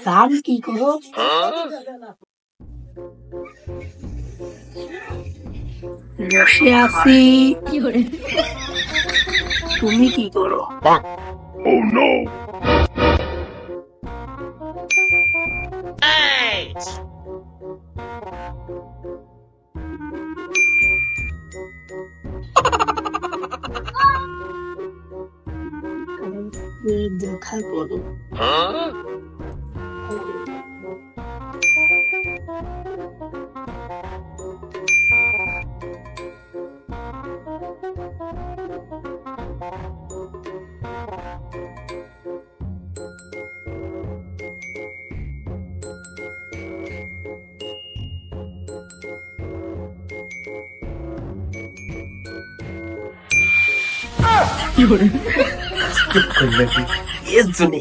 সান কি করো? বসে আছি। তুমি কি করো? দেখা করো।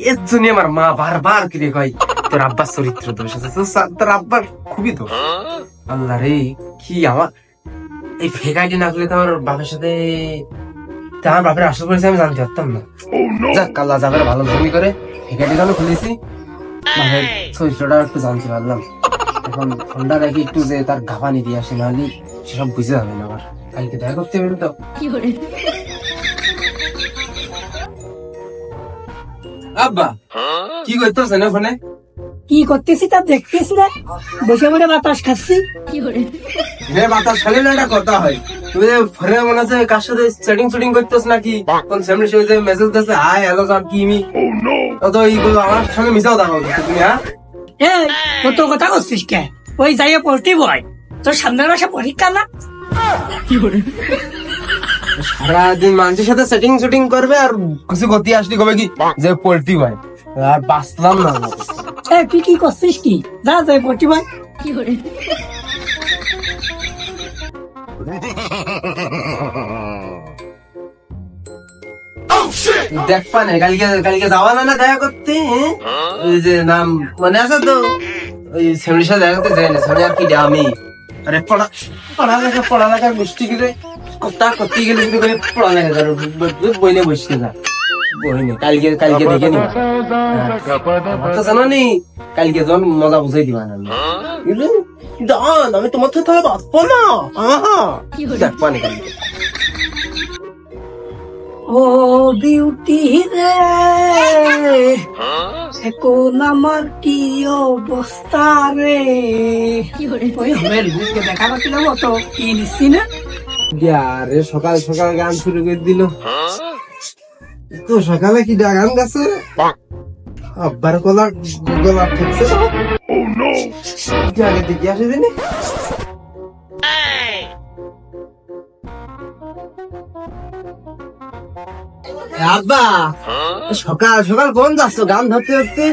এর জন্য আমার মা বারবার করে কয় তোর আব্বার চরিত্র দোষ আছে, তোর আব্বার খুবই দোষ। আল্লাহ রে, কি আমার এই ফেক আইডি না করলে তো আমার বাপের সাথে আমার বাপের আসল করেছে আমি জানতে পারতাম না। যাক, আল্লাহ যাবে ভালো জমি করে ফেক আইডি কেন খুলেছি, বাপের চরিত্রটা একটু জানতে পারলাম। এখন ফোনটা রেখে একটু যে তার ঘাপানি দিয়ে আসে, নাহলে সেসব বুঝে যাবে না। আবার কালকে দেখা করতে পারি তো। আব্বা কি করতেছেন ওখানে? কি করতেছি তা দেখতেছি না, বসে বসে বাতাস খাচ্ছি। বাতাস খালি না, একটা কথা হয়। তুমি ফোনে মনে আছে কার সাথে সেটিং শুটিং করতেছ নাকি? কোন ফ্যামিলি সাথে মেসেজ দিচ্ছে হাই হ্যালো সব কি মি তো এইগুলো আমার সঙ্গে মিশাও দেখা হচ্ছে তুমি। হ্যাঁ কত কথা করছিস কে? ওই যাইয়া পড়তে বয়, তোর সামনের মাসে পরীক্ষা না? সারাদিন মানুষের সাথে সেটিং শুটিং করবে আর কিছু গতি আসলে কবে কি যে পোল্ট্রি ভাই আর বাঁচলাম না। তুই কি করছিস কি? যা যাই পড়তে বয়। দেখ পানে কালকে যাওয়া না দেখা করতে, ওই যে নাম মনে আছে তো, ওই ফ্যামিলির সাথে দেখা করতে যাই না আর কি আমি। আরে পড়ালেখার গোষ্ঠী গেলে কথা করতে গেলে শুধু করে পড়ালেখা করো, বইনে বসে যা বইনে কালকে দেখে নিবা তো জানো নি, কালকে যখন মজা বুঝাই দিবা না আমি তোমার থেকে বাঁচবো না। দেখ পানে কালকে ও বিউটি রে, এখন আমার কি অবস্থা রে। ওই হমের বুকে দেখা পাচ্ছিলাম তো কি নিচ্ছি না। আরে সকাল সকাল গান শুরু করে দিল তো। সকালে কি গান গাছে আব্বার গলা ঠেকছে আগে দিকে আসে দিনি। আব্বা সকাল সকাল কোন যাচ্ছ গান ধরতে ধরতে?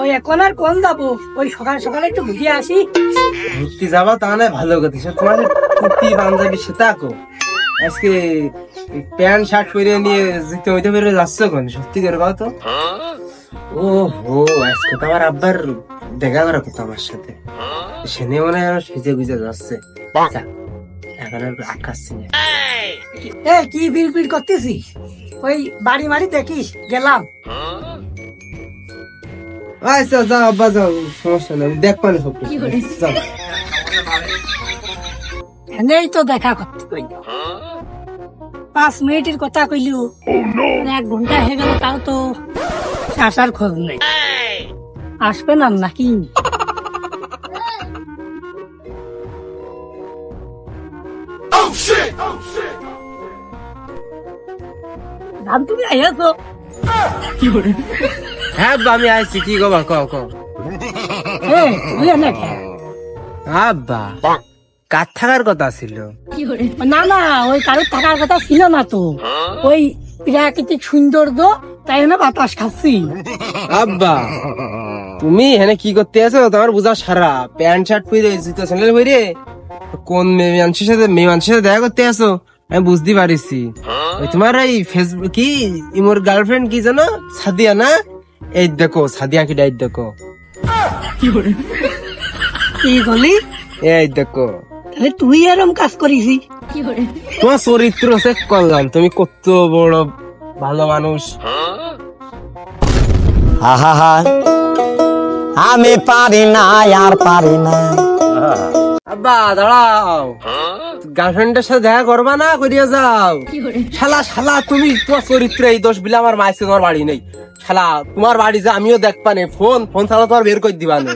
ওই এখন আর কোন যাবো, ওই সকাল সকালে একটু ঘুরে আসি। ঘুরতে যাবা তাহলে ভালো কথা, তোমার কুর্তি পাঞ্জাবি সেটা কো আজকে প্যান্ট শার্ট পরে নিয়ে যেতে হইতে পেরে যাচ্ছ কোন? সত্যি করে কও তো। ও হো, আজকে তো আমার আব্বার দেখা করার কথা আমার সাথে, সেনে মনে হয় সেজে গুজে যাচ্ছে। এখন আর আকাশছি না। কি বিড় করতেছিস? ওই বাড়ি মারি দেখিস গেলাম। আচ্ছা যাও আব্বা যাও, সমস্যা নেই, দেখ পানে সব যাও। নেই তো দেখা করতে কইল, 5 মিনিটের কথা কইলু, 1 ঘন্টা হয়ে গেল, তাও তো আসার খোঁজ নেই। আসবে না নাকি? তুমি আইয়াছো? হ্যাঁ আমি আইছি, কি গো কও কও। আব্বা কার থাকার কথা ছিল? না না, ওই কারোর থাকার কথা ছিল না তো, ওই প্রাকৃতিক সৌন্দর্য, তাই না বাতাস খাচ্ছি। আব্বা তুমি এখানে কি করতে আছো? তোমার বুঝা সারা প্যান্ট শার্ট পরে জুতো স্যান্ডেল পরে কোন মেয়ে মানুষের সাথে দেখা করতে আসো আমি বুঝতে পারিছি। ওই তোমার এই ফেসবুক কি ইমোর গার্লফ্রেন্ড কি জানো, সাদিয়া না? এই দেখো সাদিয়া কি ডাইট দেখো। কি বলি? এই দেখো। তাহলে তুই এরম কাজ করিস? তোমার চরিত্র চেক করলাম, তুমি কত বড় ভালো মানুষ। আহা আমি পারি না আর পারি না। আব্বা দাঁড়াও, গার্লফ্রেন্ডের সাথে দেখা করবা না, করিয়া যাও। শালা শালা তুমি তোমার চরিত্র এই দোষ বিলে আমার মাইছে তোমার বাড়ি নেই। শালা তোমার বাড়ি যে আমিও দেখবা নে, ফোন ছাড়া তোমার বের করে দিবা নে।